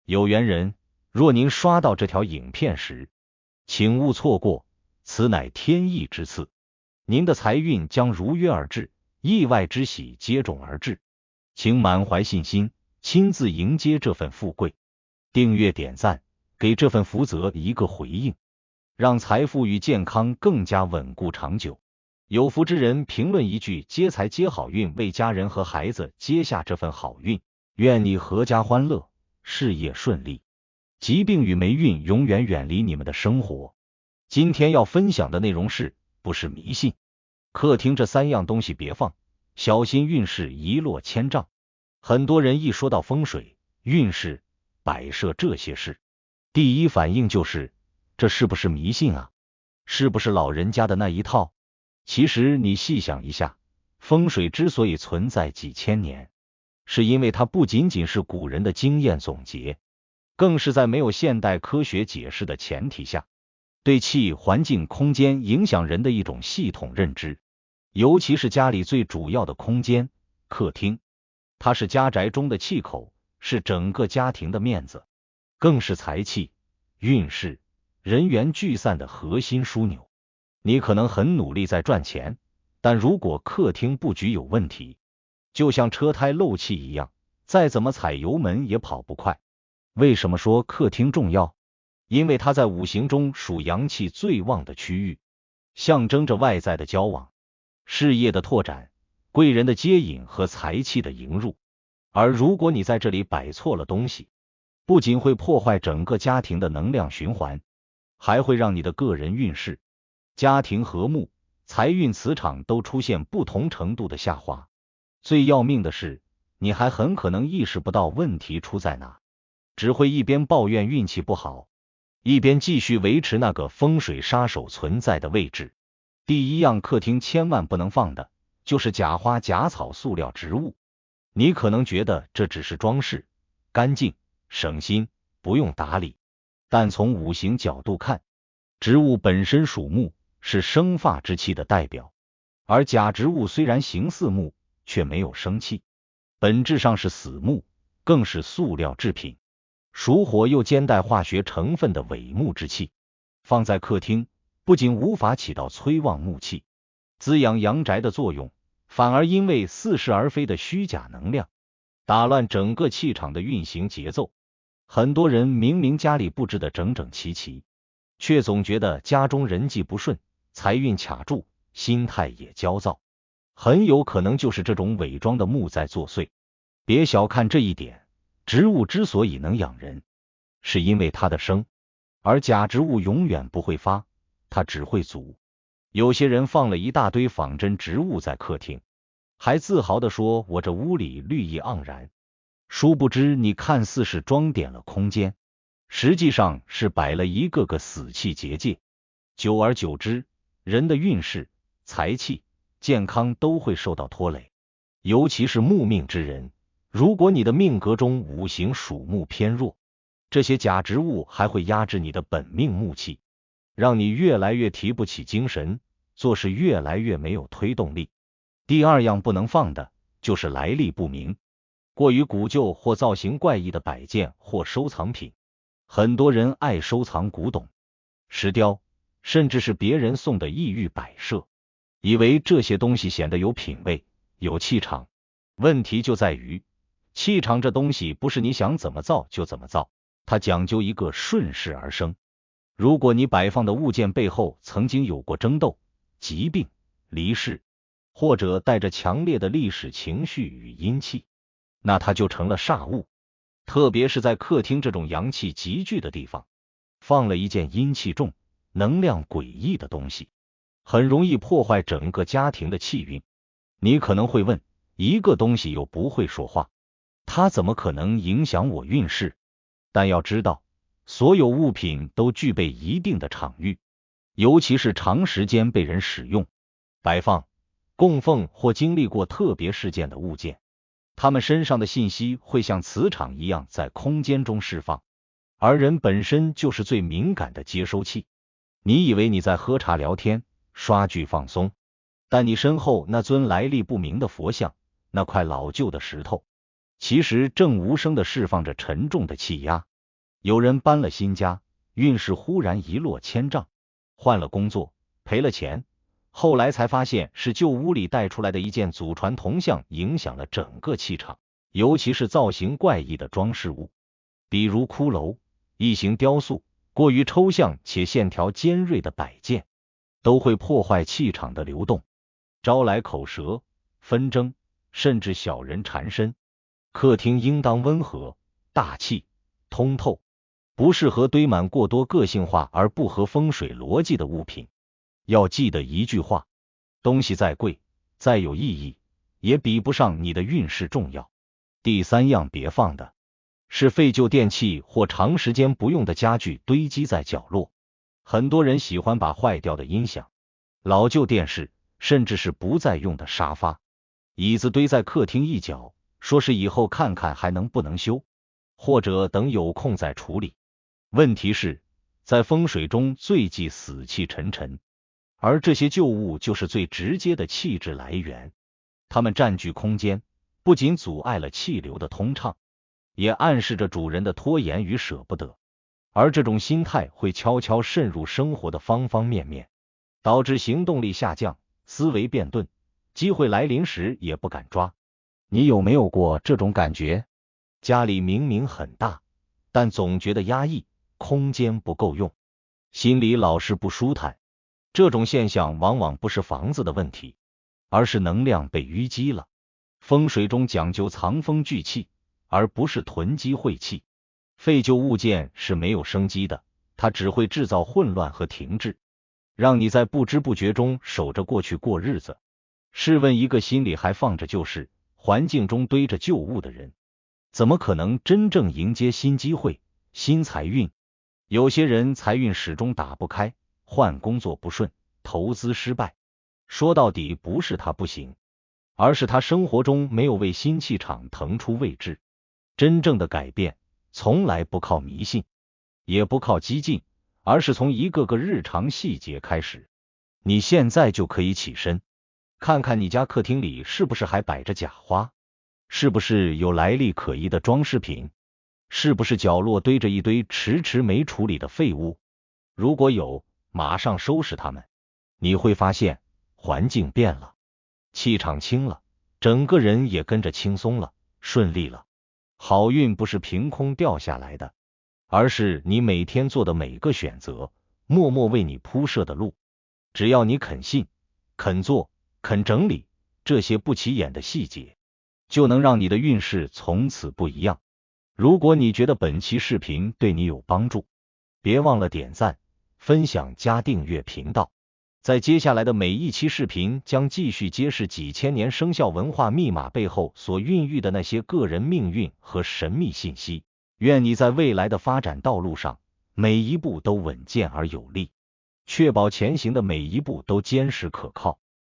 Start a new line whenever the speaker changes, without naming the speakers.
有缘人，若您刷到这条影片时，请勿错过，此乃天意之赐，您的财运将如约而至，意外之喜接踵而至，请满怀信心，亲自迎接这份富贵。订阅点赞，给这份福泽一个回应，让财富与健康更加稳固长久。有福之人评论一句接财接好运，为家人和孩子接下这份好运，愿你阖家欢乐，事业顺利，疾病与霉运永远远离你们的生活。今天要分享的内容是，不是迷信，客厅这3样东西别放，小心运势一落千丈。很多人一说到风水、运势、摆设这些事，第一反应就是这是不是迷信啊？是不是老人家的那一套？其实你细想一下，风水之所以存在几千年，是因为它不仅仅是古人的经验总结，更是在没有现代科学解释的前提下，对气、环境、空间影响人的一种系统认知。尤其是家里最主要的空间，客厅，它是家宅中的气口，是整个家庭的面子，更是财气、运势、人员聚散的核心枢纽。你可能很努力在赚钱，但如果客厅布局有问题，就像车胎漏气一样，再怎么踩油门也跑不快。为什么说客厅重要？因为它在五行中属阳气最旺的区域，象征着外在的交往、事业的拓展、贵人的接引和财气的迎入。而如果你在这里摆错了东西，不仅会破坏整个家庭的能量循环，还会让你的个人运势、家庭和睦、财运磁场都出现不同程度的下滑。最要命的是，你还很可能意识不到问题出在哪，只会一边抱怨运气不好，一边继续维持那个风水杀手存在的位置。第一样客厅千万不能放的，就是假花、假草、塑料植物。你可能觉得这只是装饰，干净、省心，不用打理。但从五行角度看，植物本身属木，是生发之气的代表，而假植物虽然形似木，却没有生气，本质上是死木，更是塑料制品，属火又兼带化学成分的伪木之气，放在客厅不仅无法起到催旺木气、滋养阳宅的作用，反而因为似是而非的虚假能量，打乱整个气场的运行节奏。很多人明明家里布置得整整齐齐，却总觉得家中人际不顺，财运卡住，心态也焦躁，很有可能就是这种伪装的木在作祟。别小看这一点，植物之所以能养人，是因为它的生，而假植物永远不会发，它只会阻。有些人放了一大堆仿真植物在客厅，还自豪地说我这屋里绿意盎然，殊不知你看似是装点了空间，实际上是摆了一个个死气结界。久而久之，人的运势、财气、健康都会受到拖累。尤其是木命之人，如果你的命格中五行属木偏弱，这些假植物还会压制你的本命木气，让你越来越提不起精神，做事越来越没有推动力。第二样不能放的，就是来历不明、过于古旧或造型怪异的摆件或收藏品。很多人爱收藏古董、石雕，甚至是别人送的异域摆设，以为这些东西显得有品位、有气场。问题就在于，气场这东西不是你想怎么造就怎么造，它讲究一个顺势而生。如果你摆放的物件背后曾经有过争斗、疾病、离世，或者带着强烈的历史情绪与阴气，那它就成了煞物。特别是在客厅这种阳气集聚的地方，放了一件阴气重、能量诡异的东西，很容易破坏整个家庭的气运。你可能会问，一个东西又不会说话，它怎么可能影响我运势？但要知道，所有物品都具备一定的场域，尤其是长时间被人使用、摆放、供奉或经历过特别事件的物件，它们身上的信息会像磁场一样在空间中释放，而人本身就是最敏感的接收器。你以为你在喝茶聊天、刷剧放松，但你身后那尊来历不明的佛像，那块老旧的石头，其实正无声地释放着沉重的气压。有人搬了新家，运势忽然一落千丈，换了工作，赔了钱，后来才发现是旧屋里带出来的一件祖传铜像影响了整个气场，尤其是造型怪异的装饰物，比如骷髅、异形雕塑、过于抽象且线条尖锐的摆件，都会破坏气场的流动，招来口舌、纷争，甚至小人缠身。客厅应当温和、大气、通透，不适合堆满过多个性化而不合风水逻辑的物品。要记得一句话，东西再贵，再有意义，也比不上你的运势重要。第三样别放的是废旧电器或长时间不用的家具堆积在角落。很多人喜欢把坏掉的音响、老旧电视，甚至是不再用的沙发、椅子堆在客厅一角，说是以后看看还能不能修，或者等有空再处理。问题是，在风水中最忌死气沉沉，而这些旧物就是最直接的气质来源。它们占据空间，不仅阻碍了气流的通畅，也暗示着主人的拖延与舍不得，而这种心态会悄悄渗入生活的方方面面，导致行动力下降，思维变钝，机会来临时也不敢抓。你有没有过这种感觉？家里明明很大，但总觉得压抑，空间不够用，心里老是不舒坦。这种现象往往不是房子的问题，而是能量被淤积了。风水中讲究藏风聚气，而不是囤积晦气。废旧物件是没有生机的，它只会制造混乱和停滞，让你在不知不觉中守着过去过日子。试问一个心里还放着旧事，环境中堆着旧物的人，怎么可能真正迎接新机会、新财运？有些人财运始终打不开，换工作不顺，投资失败，说到底不是他不行，而是他生活中没有为新气场腾出位置。真正的改变从来不靠迷信，也不靠激进，而是从一个个日常细节开始。你现在就可以起身，看看你家客厅里是不是还摆着假花，是不是有来历可疑的装饰品，是不是角落堆着一堆迟迟没处理的废物。如果有，马上收拾它们。你会发现环境变了，气场轻了，整个人也跟着轻松了，顺利了。好运不是凭空掉下来的，而是你每天做的每个选择，默默为你铺设的路。只要你肯信、肯做、肯整理这些不起眼的细节，就能让你的运势从此不一样。如果你觉得本期视频对你有帮助，别忘了点赞、分享加订阅频道。在接下来的每一期视频将继续揭示几千年生肖文化密码背后所孕育的那些个人命运和神秘信息。愿你在未来的发展道路上，每一步都稳健而有力，确保前行的每一步都坚实可靠。